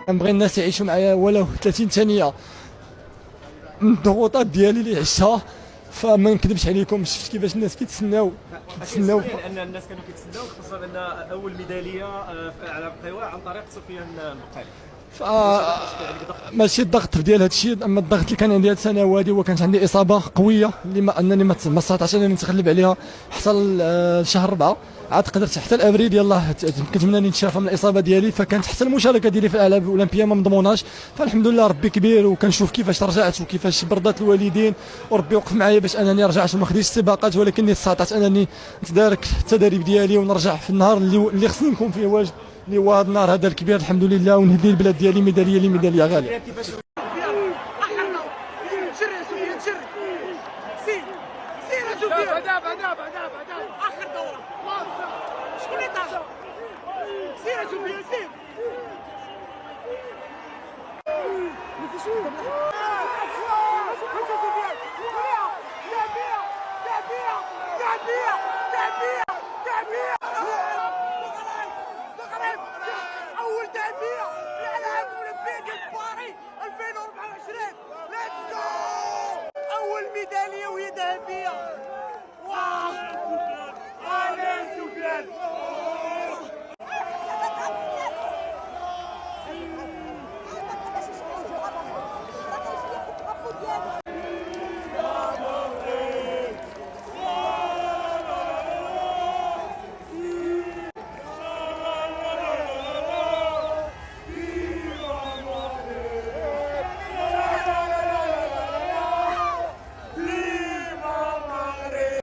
كنبغي الناس يعيشوا معايا ولو 30 ثانيه من الضغوطات ديالي اللي عشتها. فما نكذبش عليكم، شفت كيفاش الناس كيتسناو لان الناس كانوا كيتسناو خصوصا ان اول ميداليه على القوى عن طريق سفيان البقالي. ماشي الضغط ديال هذا الشيء، اما الضغط اللي كان عندي هذه السنه هذه هو كانت عندي اصابه قويه اللي ما انني ما استطعتش انني نتغلب عليها حتى لشهر 4. عاد قدرت حتى الابريل يلاه كنتمنى اني نتشافى من الاصابه ديالي، فكانت حتى المشاركه ديالي في الالعاب الاولمبيه ما مضموناش. فالحمد لله ربي كبير، وكنشوف كيفاش رجعت وكيفاش برضات الوالدين، وربي وقف معايا باش انني رجعت وما خديتش السباقات، ولكني استطعت انني نتدارك التدريب ديالي ونرجع في النهار اللي خصني نكون فيه واجد، اللي هو هذا النهار هذا الكبير الحمد لله، ونهدي البلاد ديالي ميداليه غاليه. اخر دوره شكون اللي طاح؟ سير يا سفيان سير. اول تهدئه في الالعاب الاولمبيه ديال باريس 2024. ليتس جو، اول ميداليه وهي ذهبيه. واو على سفيان.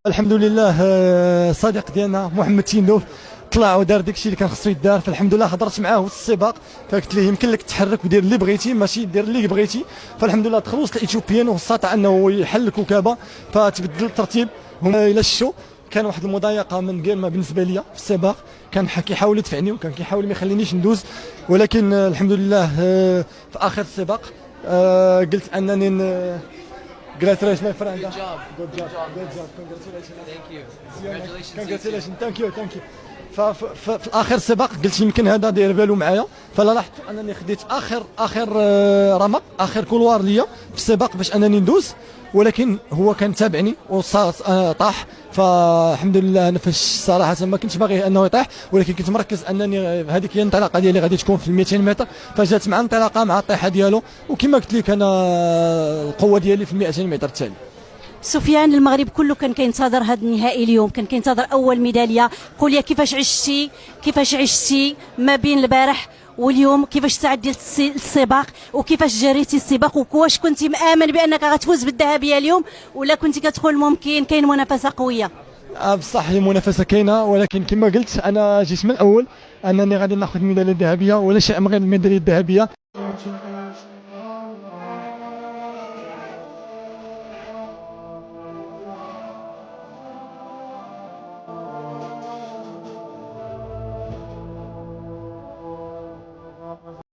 الحمد لله الصديق ديالنا محمد تيندوف طلع ودار داكشي اللي كان خصو يدار. فالحمد لله هضرت معاه في السباق، فقلت ليه يمكن لك تحرك ودير اللي بغيتي ماشي دير اللي بغيتي. فالحمد لله تخلص الاثيوبيين واستطاع انه يحل الكوكبه، فتبدل الترتيب. هما الى الشو كان واحد المضايقه من جيرما بالنسبه لي في السباق، كان كيحاول يدفعني وكان كيحاول ما يخلينيش ندوز، ولكن الحمد لله في اخر السباق قلت انني Congratulations, my friend. Good job. Good job. Good job. Congratulations. Thank you. Congratulations. Congratulations. Thank you. Thank you. ففي الاخر السباق قلت يمكن هذا داير بالو معايا، فلا لاحظت انني خديت اخر رمق، اخر كولوار ليا في السباق باش انني ندوز، ولكن هو كان تابعني وطاح. فالحمد لله انا فاش صراحه ما كنتش باغي انه يطيح، ولكن كنت مركز انني هذيك هي الانطلاقه ديالي غادي تكون في 200 متر، فجات مع الانطلاقه مع الطيحه ديالو، وكما قلت لك انا القوه ديالي في 200 متر الثاني. سفيان، المغرب كله كان كينتظر هذا النهائي اليوم، كان كينتظر اول ميداليه. قول لي كيفاش عشتي ما بين البارح واليوم، كيفاش استعدتي للسباق وكيفاش جريتي السباق، وواش كنتي مآمن بانك غتفوز بالذهبيه اليوم ولا كنتي كتقول ممكن كاين منافسه قويه؟ بصح المنافسه كاينه، ولكن كما قلت انا جيت من الاول انني غادي ناخذ الميداليه الذهبيه ولا شيء من غير الميداليه الذهبيه.